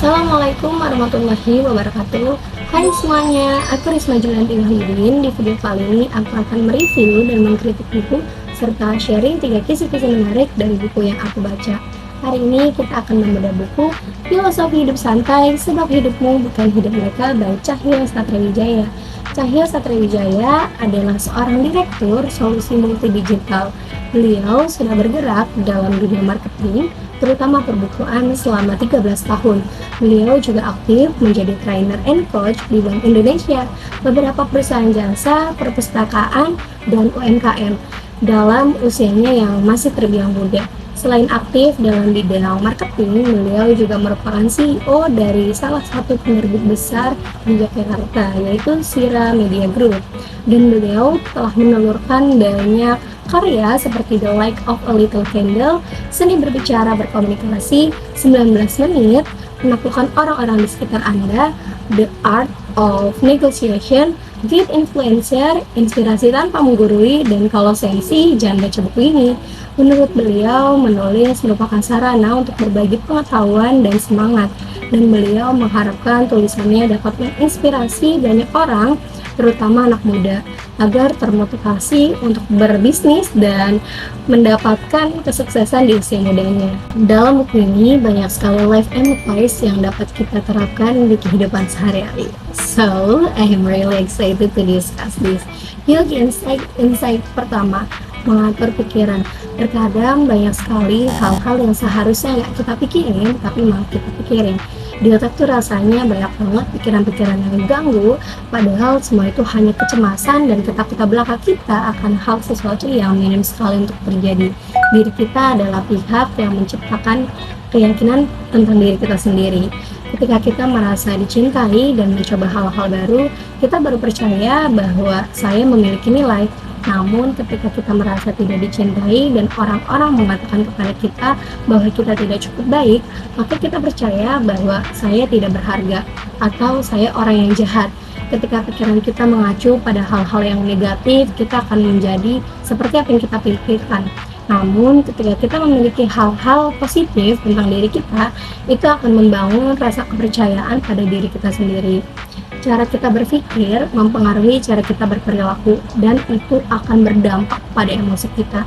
Assalamualaikum warahmatullahi wabarakatuh. Hai semuanya, aku Risma Julianti Wahyudin. Di video kali ini aku akan mereview dan mengkritik buku serta sharing 3 kisah-kisah menarik dari buku yang aku baca. Hari ini kita akan membedah buku Filosofi Hidup Santai, Sebab Hidupmu Bukan Hidup Mereka by Cahyo Satriwijaya. Cahyo Satriwijaya adalah seorang direktur solusi multi digital. Beliau sudah bergerak dalam dunia marketing, terutama perbukuan selama 13 tahun. Beliau juga aktif menjadi trainer and coach di Bank Indonesia, beberapa perusahaan jasa, perpustakaan, dan UMKM dalam usianya yang masih terbilang muda. Selain aktif dalam bidang marketing, beliau juga merupakan CEO dari salah satu penerbit besar di Yogyakarta, yaitu Sira Media Group. Dan beliau telah menelurkan banyak karya seperti The Light of a Little Candle, Seni Berbicara Berkomunikasi, 19 Menit, Menaklukkan Orang-orang di Sekitar Anda, The Art of Negotiation, Great Influencer, Inspirasi Tanpa Menggurui, dan kalau sensi, jangan baca buku ini. Menurut beliau, menulis merupakan sarana untuk berbagi pengetahuan dan semangat, dan beliau mengharapkan tulisannya dapat menginspirasi banyak orang, terutama anak muda, agar termotivasi untuk berbisnis dan mendapatkan kesuksesan di usia mudanya. Dalam buku ini banyak sekali life advice yang dapat kita terapkan di kehidupan sehari-hari. So, I am really excited to discuss this. Yuk, insight pertama, mengatur pikiran. Terkadang banyak sekali hal-hal yang seharusnya nggak kita pikirin, tapi malah kita pikirin. Di otak tuh rasanya banyak banget pikiran-pikiran yang mengganggu, padahal semua itu hanya kecemasan dan ketakutan belaka kita akan hal sesuatu yang minim sekali untuk terjadi. Diri kita adalah pihak yang menciptakan keyakinan tentang diri kita sendiri. Ketika kita merasa dicintai dan mencoba hal-hal baru, kita baru percaya bahwa saya memiliki nilai. Namun ketika kita merasa tidak dicintai dan orang-orang mengatakan kepada kita bahwa kita tidak cukup baik, maka kita percaya bahwa saya tidak berharga atau saya orang yang jahat. Ketika pikiran kita mengacu pada hal-hal yang negatif, kita akan menjadi seperti apa yang kita pikirkan. Namun ketika kita memiliki hal-hal positif tentang diri kita, itu akan membangun rasa kepercayaan pada diri kita sendiri. Cara kita berpikir mempengaruhi cara kita berperilaku, dan itu akan berdampak pada emosi kita.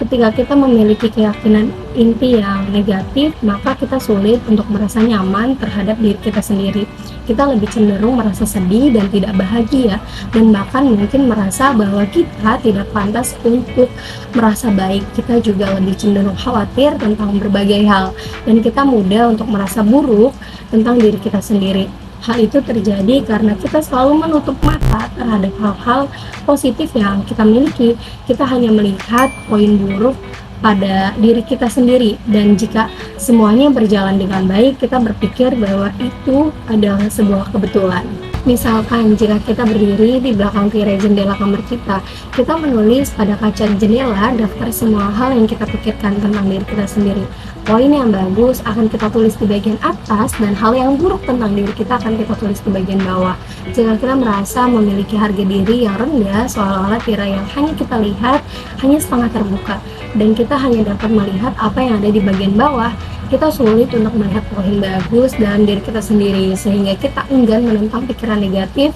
Ketika kita memiliki keyakinan inti yang negatif, maka kita sulit untuk merasa nyaman terhadap diri kita sendiri. Kita lebih cenderung merasa sedih dan tidak bahagia, dan bahkan mungkin merasa bahwa kita tidak pantas untuk merasa baik. Kita juga lebih cenderung khawatir tentang berbagai hal, dan kita mudah untuk merasa buruk tentang diri kita sendiri. Hal itu terjadi karena kita selalu menutup mata terhadap hal-hal positif yang kita miliki. Kita hanya melihat poin buruk pada diri kita sendiri, dan jika semuanya berjalan dengan baik, kita berpikir bahwa itu adalah sebuah kebetulan. Misalkan jika kita berdiri di belakang tirai jendela kamar kita menulis pada kaca jendela daftar semua hal yang kita pikirkan tentang diri kita sendiri. Poin yang bagus akan kita tulis di bagian atas, dan hal yang buruk tentang diri kita akan kita tulis di bagian bawah. Jika kita merasa memiliki harga diri yang rendah, seolah-olah tirai yang hanya kita lihat hanya setengah terbuka, dan kita hanya dapat melihat apa yang ada di bagian bawah, kita sulit untuk melihat poin bagus dalam diri kita sendiri, sehingga kita enggan menentang pikiran negatif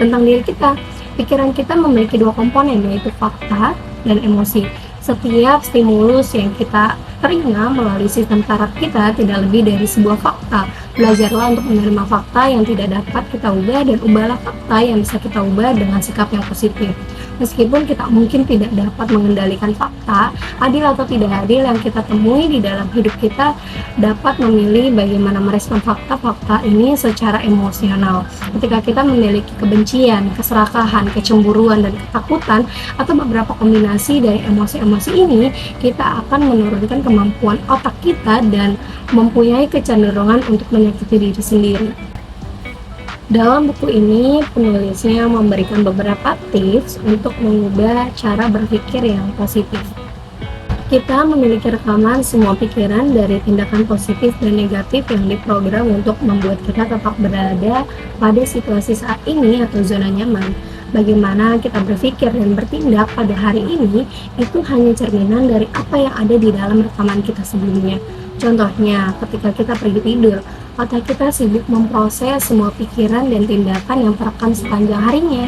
tentang diri kita. Pikiran kita memiliki 2 komponen, yaitu fakta dan emosi. Setiap stimulus yang kita terima melalui sistem saraf kita tidak lebih dari sebuah fakta. Belajarlah untuk menerima fakta yang tidak dapat kita ubah, dan ubahlah fakta yang bisa kita ubah dengan sikap yang positif. Meskipun kita mungkin tidak dapat mengendalikan fakta, adil atau tidak adil yang kita temui di dalam hidup kita, dapat memilih bagaimana merespon fakta-fakta ini secara emosional. Ketika kita memiliki kebencian, keserakahan, kecemburuan, dan ketakutan, atau beberapa kombinasi dari emosi-emosi ini, kita akan menurunkan kemampuan otak kita dan mempunyai kecenderungan untuk menyakiti diri sendiri. Dalam buku ini, penulisnya memberikan beberapa tips untuk mengubah cara berpikir yang positif. Kita memiliki rekaman semua pikiran dari tindakan positif dan negatif yang diprogram untuk membuat kita tetap berada pada situasi saat ini atau zona nyaman. Bagaimana kita berpikir dan bertindak pada hari ini itu hanya cerminan dari apa yang ada di dalam rekaman kita sebelumnya. Contohnya, ketika kita pergi tidur, otak kita sibuk memproses semua pikiran dan tindakan yang terekam sepanjang harinya.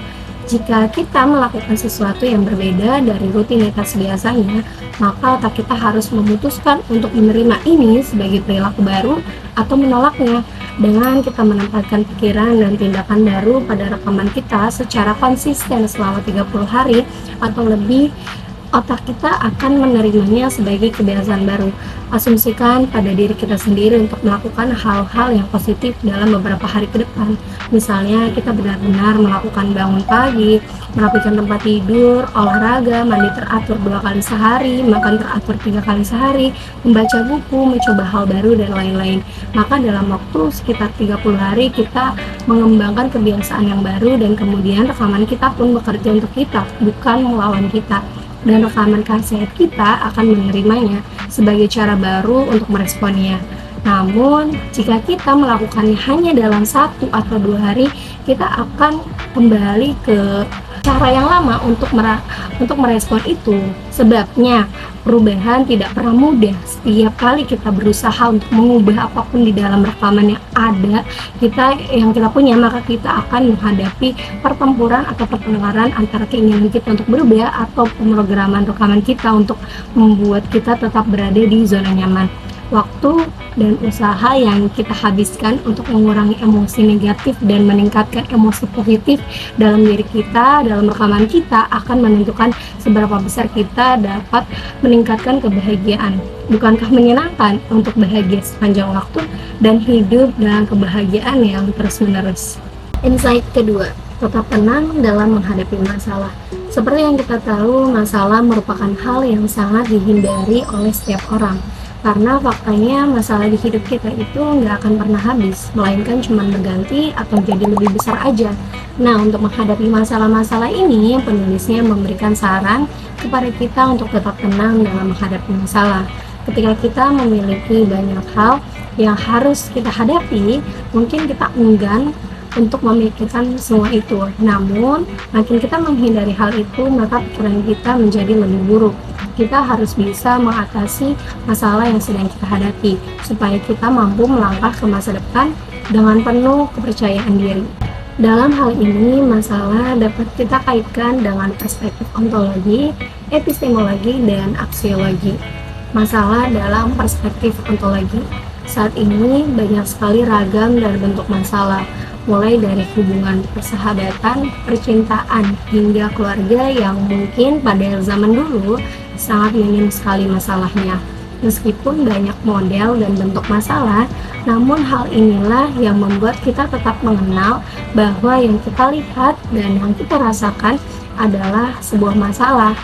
Jika kita melakukan sesuatu yang berbeda dari rutinitas biasanya, maka otak kita harus memutuskan untuk menerima ini sebagai perilaku baru atau menolaknya. Dengan kita menempatkan pikiran dan tindakan baru pada rekaman kita secara konsisten selama 30 hari atau lebih, otak kita akan menerimanya sebagai kebiasaan baru. Asumsikan pada diri kita sendiri untuk melakukan hal-hal yang positif dalam beberapa hari ke depan. Misalnya, kita benar-benar melakukan bangun pagi, merapikan tempat tidur, olahraga, mandi teratur 2 kali sehari, makan teratur 3 kali sehari, membaca buku, mencoba hal baru, dan lain-lain. Maka dalam waktu sekitar 30 hari kita mengembangkan kebiasaan yang baru, dan kemudian rekaman kita pun bekerja untuk kita, bukan melawan kita. Dan rekaman kaset kita akan menerimanya sebagai cara baru untuk meresponnya. Namun, jika kita melakukannya hanya dalam 1 atau 2 hari, kita akan kembali ke cara yang lama untuk merespon itu. Sebabnya, perubahan tidak pernah mudah. Setiap kali kita berusaha untuk mengubah apapun di dalam rekaman yang ada, yang kita punya, maka kita akan menghadapi pertempuran atau pertengkaran antara keinginan kita untuk berubah atau pemrograman rekaman kita untuk membuat kita tetap berada di zona nyaman. Waktu dan usaha yang kita habiskan untuk mengurangi emosi negatif dan meningkatkan emosi positif dalam diri kita, dalam rekaman kita, akan menentukan seberapa besar kita dapat meningkatkan kebahagiaan. Bukankah menyenangkan untuk bahagia sepanjang waktu dan hidup dengan kebahagiaan yang terus-menerus? Insight kedua, tetap tenang dalam menghadapi masalah. Seperti yang kita tahu, masalah merupakan hal yang sangat dihindari oleh setiap orang. Karena faktanya masalah di hidup kita itu nggak akan pernah habis, melainkan cuma berganti atau jadi lebih besar aja. Nah, untuk menghadapi masalah-masalah ini, penulisnya memberikan saran kepada kita untuk tetap tenang dalam menghadapi masalah. Ketika kita memiliki banyak hal yang harus kita hadapi, mungkin kita enggan untuk memikirkan semua itu. Namun, makin kita menghindari hal itu, maka pikiran kita menjadi lebih buruk. Kita harus bisa mengatasi masalah yang sedang kita hadapi, supaya kita mampu melangkah ke masa depan dengan penuh kepercayaan diri. Dalam hal ini, masalah dapat kita kaitkan dengan perspektif ontologi, epistemologi, dan aksiologi. Masalah dalam perspektif ontologi. Saat ini banyak sekali ragam dan bentuk masalah, mulai dari hubungan persahabatan, percintaan, hingga keluarga yang mungkin pada zaman dulu sangat minim sekali masalahnya. Meskipun banyak model dan bentuk masalah, namun hal inilah yang membuat kita tetap mengenal bahwa yang kita lihat dan yang kita rasakan adalah sebuah masalah.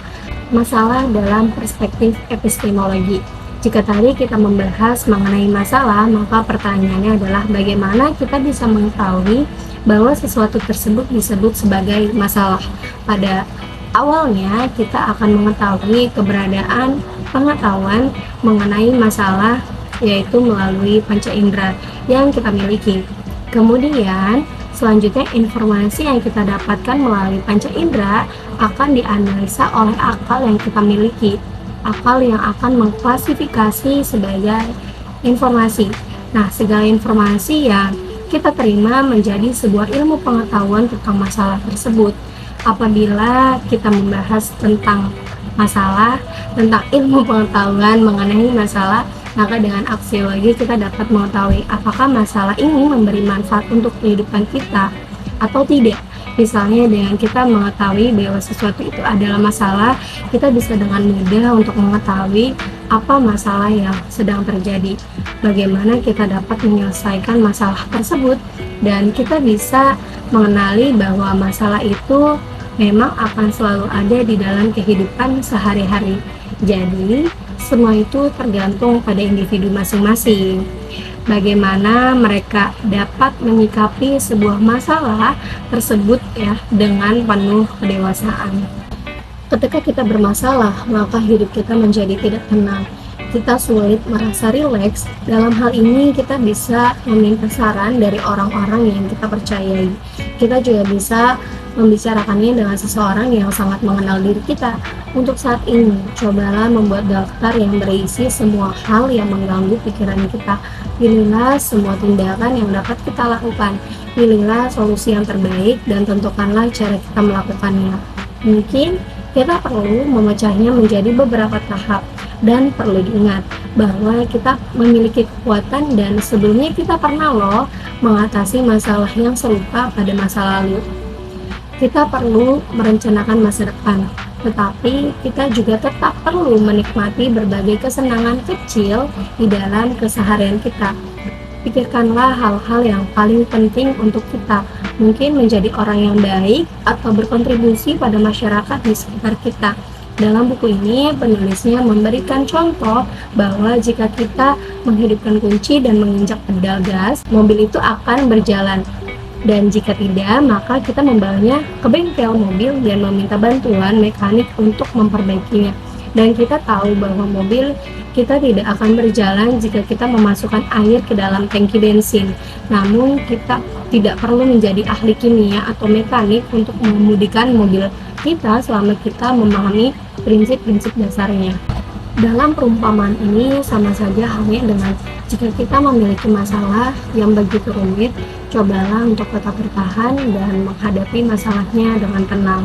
Masalah dalam perspektif epistemologi. Jika tadi kita membahas mengenai masalah, maka pertanyaannya adalah bagaimana kita bisa mengetahui bahwa sesuatu tersebut disebut sebagai masalah. Pada awalnya, kita akan mengetahui keberadaan pengetahuan mengenai masalah, yaitu melalui panca indera yang kita miliki. Kemudian, selanjutnya informasi yang kita dapatkan melalui panca indera akan dianalisa oleh akal yang kita miliki. Akal yang akan mengklasifikasi sebagai informasi. Nah, segala informasi yang kita terima menjadi sebuah ilmu pengetahuan tentang masalah tersebut. Apabila kita membahas tentang masalah, tentang ilmu pengetahuan mengenai masalah, maka dengan aksiologi kita dapat mengetahui apakah masalah ini memberi manfaat untuk kehidupan kita atau tidak. Misalnya dengan kita mengetahui bahwa sesuatu itu adalah masalah, kita bisa dengan mudah untuk mengetahui apa masalah yang sedang terjadi, bagaimana kita dapat menyelesaikan masalah tersebut, dan kita bisa mengenali bahwa masalah itu memang akan selalu ada di dalam kehidupan sehari-hari. Jadi, semua itu tergantung pada individu masing-masing. Bagaimana mereka dapat menyikapi sebuah masalah tersebut dengan penuh kedewasaan. Ketika kita bermasalah, maka hidup kita menjadi tidak tenang. Kita sulit merasa rileks. Dalam hal ini kita bisa meminta saran dari orang-orang yang kita percayai. Kita juga bisa membicarakannya dengan seseorang yang sangat mengenal diri kita. Untuk saat ini, cobalah membuat daftar yang berisi semua hal yang mengganggu pikiran kita. Pilihlah semua tindakan yang dapat kita lakukan. Pilihlah solusi yang terbaik dan tentukanlah cara kita melakukannya. Mungkin kita perlu memecahnya menjadi beberapa tahap, dan perlu diingat bahwa kita memiliki kekuatan dan sebelumnya kita pernah mengatasi masalah yang serupa pada masa lalu. Kita perlu merencanakan masa depan, tetapi kita juga tetap perlu menikmati berbagai kesenangan kecil di dalam keseharian kita. Pikirkanlah hal-hal yang paling penting untuk kita, mungkin menjadi orang yang baik atau berkontribusi pada masyarakat di sekitar kita. Dalam buku ini, penulisnya memberikan contoh bahwa jika kita menghidupkan kunci dan menginjak pedal gas, mobil itu akan berjalan. Dan jika tidak, maka kita membawanya ke bengkel mobil dan meminta bantuan mekanik untuk memperbaikinya. Dan kita tahu bahwa mobil kita tidak akan berjalan jika kita memasukkan air ke dalam tangki bensin. Namun kita tidak perlu menjadi ahli kimia atau mekanik untuk mengemudikan mobil kita selama kita memahami prinsip-prinsip dasarnya. Dalam perumpamaan ini sama saja halnya dengan jika kita memiliki masalah yang begitu rumit, cobalah untuk tetap bertahan dan menghadapi masalahnya dengan tenang.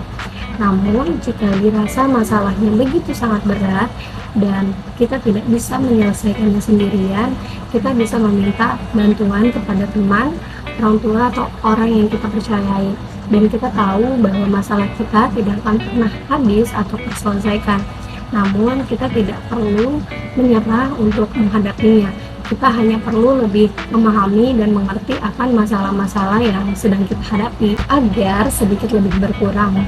Namun, jika dirasa masalahnya begitu sangat berat dan kita tidak bisa menyelesaikannya sendirian, kita bisa meminta bantuan kepada teman, orang tua, atau orang yang kita percayai. Dan kita tahu bahwa masalah kita tidak akan pernah habis atau terselesaikan. Namun, kita tidak perlu menyerah untuk menghadapinya. Kita hanya perlu lebih memahami dan mengerti akan masalah-masalah yang sedang kita hadapi agar sedikit lebih berkurang.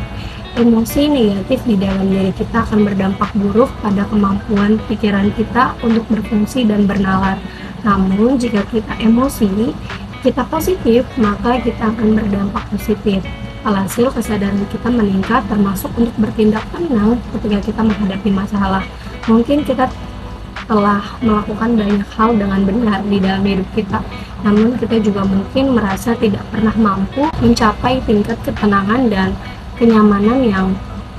Emosi negatif di dalam diri kita akan berdampak buruk pada kemampuan pikiran kita untuk berfungsi dan bernalar. Namun, jika kita emosi, kita positif, maka kita akan berdampak positif. Alhasil kesadaran kita meningkat termasuk untuk bertindak tenang ketika kita menghadapi masalah. Mungkin kita telah melakukan banyak hal dengan benar di dalam hidup kita, namun kita juga mungkin merasa tidak pernah mampu mencapai tingkat ketenangan dan kenyamanan yang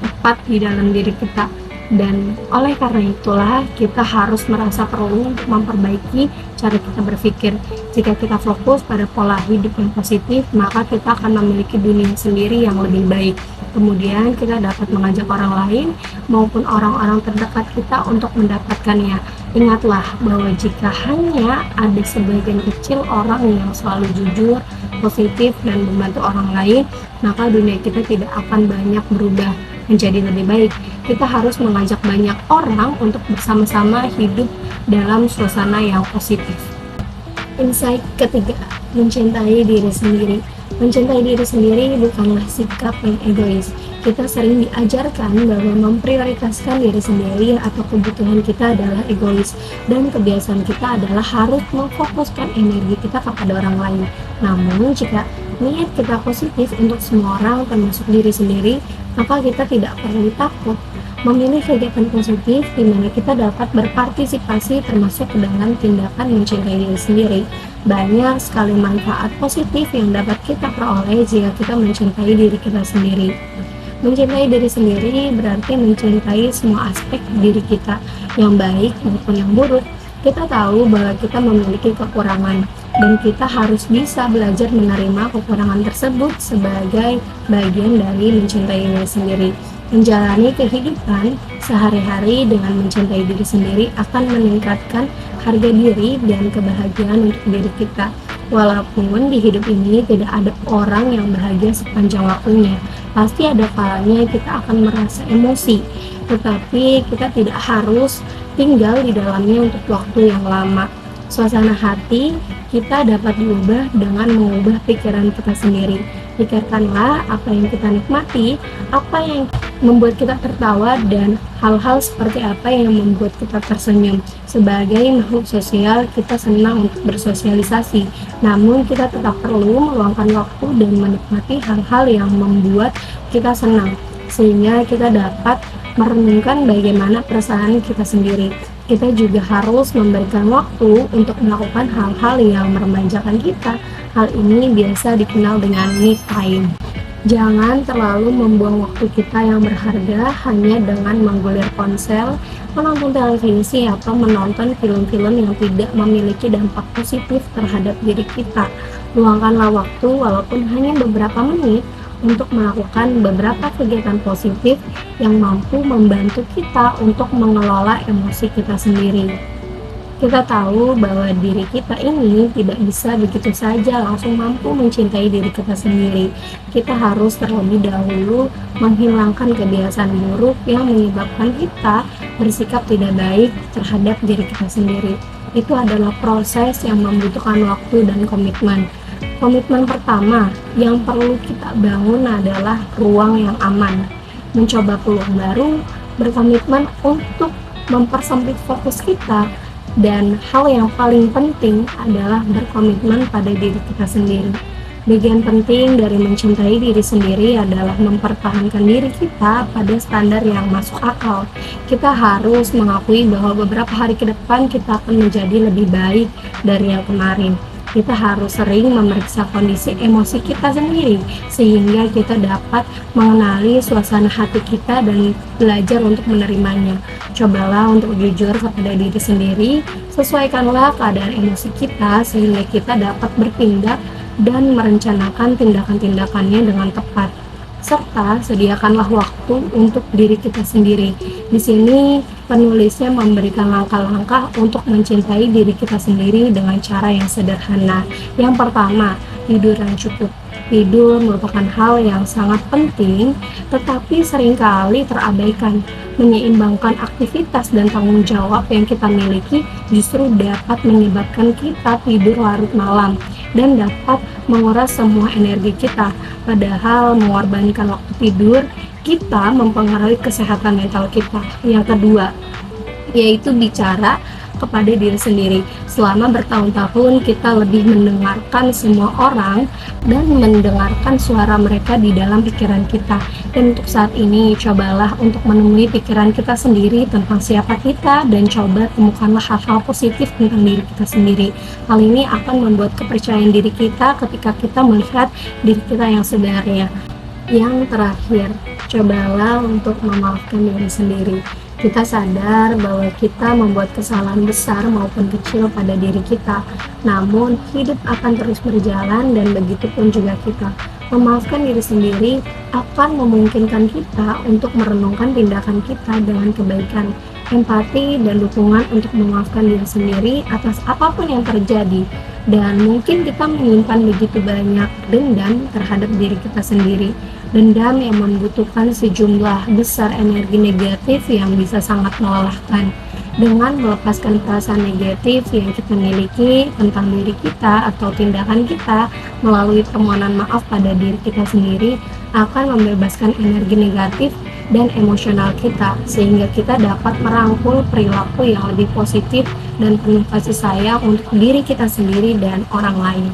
tepat di dalam diri kita. Dan oleh karena itulah kita harus merasa perlu untuk memperbaiki cara kita berpikir. Jika kita fokus pada pola hidup yang positif, maka kita akan memiliki dunia sendiri yang lebih baik. Kemudian kita dapat mengajak orang lain maupun orang-orang terdekat kita untuk mendapatkannya. Ingatlah bahwa jika hanya ada sebagian kecil orang yang selalu jujur, positif, dan membantu orang lain, maka dunia kita tidak akan banyak berubah menjadi lebih baik. Kita harus mengajak banyak orang untuk bersama-sama hidup dalam suasana yang positif. Insight ketiga, mencintai diri sendiri. Mencintai diri sendiri bukanlah sikap yang egois. Kita sering diajarkan bahwa memprioritaskan diri sendiri atau kebutuhan kita adalah egois, dan kebiasaan kita adalah harus memfokuskan energi kita kepada orang lain. Namun, jika niat kita positif untuk semua orang termasuk diri sendiri, maka kita tidak perlu takut memilih kegiatan positif di mana kita dapat berpartisipasi termasuk dengan tindakan mencintai diri sendiri. Banyak sekali manfaat positif yang dapat kita peroleh jika kita mencintai diri kita sendiri. Mencintai diri sendiri berarti mencintai semua aspek diri kita, yang baik maupun yang buruk. Kita tahu bahwa kita memiliki kekurangan, dan kita harus bisa belajar menerima kekurangan tersebut sebagai bagian dari mencintai diri sendiri. Menjalani kehidupan sehari-hari dengan mencintai diri sendiri akan meningkatkan harga diri dan kebahagiaan untuk diri kita. Walaupun di hidup ini tidak ada orang yang bahagia sepanjang waktunya, pasti ada kalanya kita akan merasa emosi, tetapi kita tidak harus tinggal di dalamnya untuk waktu yang lama. Suasana hati kita dapat diubah dengan mengubah pikiran kita sendiri. Pikirkanlah apa yang kita nikmati, apa yang membuat kita tertawa, dan hal-hal seperti apa yang membuat kita tersenyum. Sebagai makhluk sosial, kita senang untuk bersosialisasi, namun kita tetap perlu meluangkan waktu dan menikmati hal-hal yang membuat kita senang, sehingga kita dapat merenungkan bagaimana perasaan kita sendiri. Kita juga harus memberikan waktu untuk melakukan hal-hal yang meremajakan kita. Hal ini biasa dikenal dengan me time. Jangan terlalu membuang waktu kita yang berharga hanya dengan menggulir ponsel, menonton televisi, atau menonton film-film yang tidak memiliki dampak positif terhadap diri kita. Luangkanlah waktu walaupun hanya beberapa menit untuk melakukan beberapa kegiatan positif yang mampu membantu kita untuk mengelola emosi kita sendiri. Kita tahu bahwa diri kita ini tidak bisa begitu saja langsung mampu mencintai diri kita sendiri. Kita harus terlebih dahulu menghilangkan kebiasaan buruk yang menyebabkan kita bersikap tidak baik terhadap diri kita sendiri. Itu adalah proses yang membutuhkan waktu dan komitmen. Komitmen pertama yang perlu kita bangun adalah ruang yang aman. Mencoba peluang baru, berkomitmen untuk mempersempit fokus kita, dan hal yang paling penting adalah berkomitmen pada diri kita sendiri. Bagian penting dari mencintai diri sendiri adalah mempertahankan diri kita pada standar yang masuk akal. Kita harus mengakui bahwa beberapa hari ke depan kita akan menjadi lebih baik dari yang kemarin. Kita harus sering memeriksa kondisi emosi kita sendiri sehingga kita dapat mengenali suasana hati kita dan belajar untuk menerimanya. Cobalah untuk jujur kepada diri sendiri, sesuaikanlah keadaan emosi kita sehingga kita dapat bertindak dan merencanakan tindakan-tindakannya dengan tepat. Serta sediakanlah waktu untuk diri kita sendiri. Di sini penulisnya memberikan langkah-langkah untuk mencintai diri kita sendiri dengan cara yang sederhana. Yang pertama, tidur yang cukup. Tidur merupakan hal yang sangat penting, tetapi seringkali terabaikan. Menyeimbangkan aktivitas dan tanggung jawab yang kita miliki justru dapat menyebabkan kita tidur larut malam dan dapat menguras semua energi kita. Padahal mengorbankan waktu tidur kita mempengaruhi kesehatan mental kita. Yang kedua, yaitu bicara kepada diri sendiri. Selama bertahun-tahun kita lebih mendengarkan semua orang dan mendengarkan suara mereka di dalam pikiran kita. Dan untuk saat ini, cobalah untuk menemui pikiran kita sendiri tentang siapa kita dan coba temukanlah hal-hal positif tentang diri kita sendiri. Hal ini akan membuat kepercayaan diri kita ketika kita melihat diri kita yang sebenarnya. Yang terakhir, cobalah untuk memaafkan diri sendiri. Kita sadar bahwa kita membuat kesalahan besar maupun kecil pada diri kita, namun hidup akan terus berjalan dan begitu pun juga kita. Memaafkan diri sendiri akan memungkinkan kita untuk merenungkan tindakan kita dengan kebaikan, empati, dan dukungan untuk memaafkan diri sendiri atas apapun yang terjadi. Dan mungkin kita menyimpan begitu banyak dendam terhadap diri kita sendiri. Dendam yang membutuhkan sejumlah besar energi negatif yang bisa sangat melelahkan. Dengan melepaskan perasaan negatif yang kita miliki tentang diri kita atau tindakan kita melalui permohonan maaf pada diri kita sendiri akan membebaskan energi negatif dan emosional kita sehingga kita dapat merangkul perilaku yang lebih positif dan penuh kasih sayang untuk diri kita sendiri dan orang lain.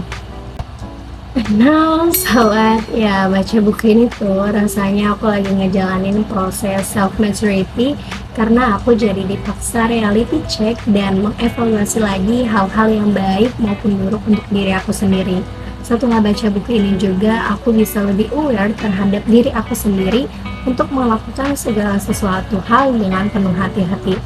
Nah, sobat, ya baca buku ini tuh rasanya aku lagi ngejalanin proses self-maturity karena aku jadi dipaksa reality check dan mengevaluasi lagi hal-hal yang baik maupun buruk untuk diri aku sendiri. Setelah baca buku ini juga, aku bisa lebih aware terhadap diri aku sendiri untuk melakukan segala sesuatu hal dengan penuh hati-hati.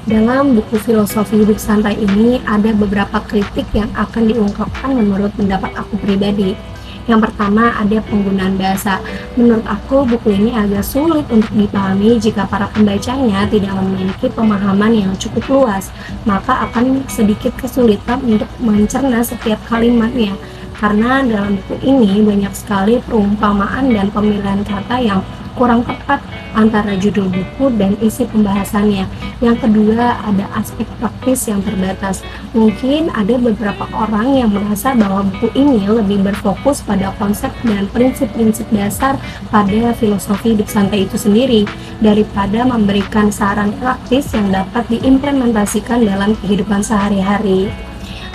Dalam buku filosofi hidup santai ini ada beberapa kritik yang akan diungkapkan menurut pendapat aku pribadi. Yang pertama ada penggunaan bahasa. Menurut aku buku ini agak sulit untuk dipahami jika para pembacanya tidak memiliki pemahaman yang cukup luas, maka akan sedikit kesulitan untuk mencerna setiap kalimatnya. Karena dalam buku ini banyak sekali perumpamaan dan pemilihan kata yang kurang tepat antara judul buku dan isi pembahasannya. Yang kedua, ada aspek praktis yang terbatas. Mungkin ada beberapa orang yang merasa bahwa buku ini lebih berfokus pada konsep dan prinsip-prinsip dasar pada filosofi hidup santai itu sendiri, daripada memberikan saran praktis yang dapat diimplementasikan dalam kehidupan sehari-hari.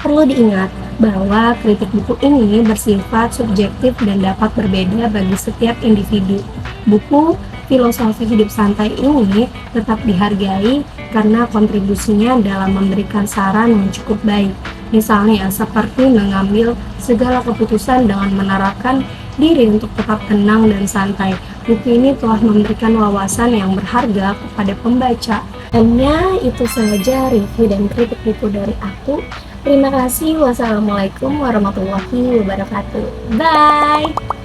Perlu diingat bahwa kritik buku ini bersifat subjektif dan dapat berbeda bagi setiap individu. Buku filosofi hidup santai ini tetap dihargai karena kontribusinya dalam memberikan saran yang cukup baik. Misalnya seperti mengambil segala keputusan dengan menerapkan diri untuk tetap tenang dan santai. Buku ini telah memberikan wawasan yang berharga kepada pembaca. Hanya itu saja review dan kritik buku dari aku. Terima kasih. Wassalamualaikum warahmatullahi wabarakatuh. Bye.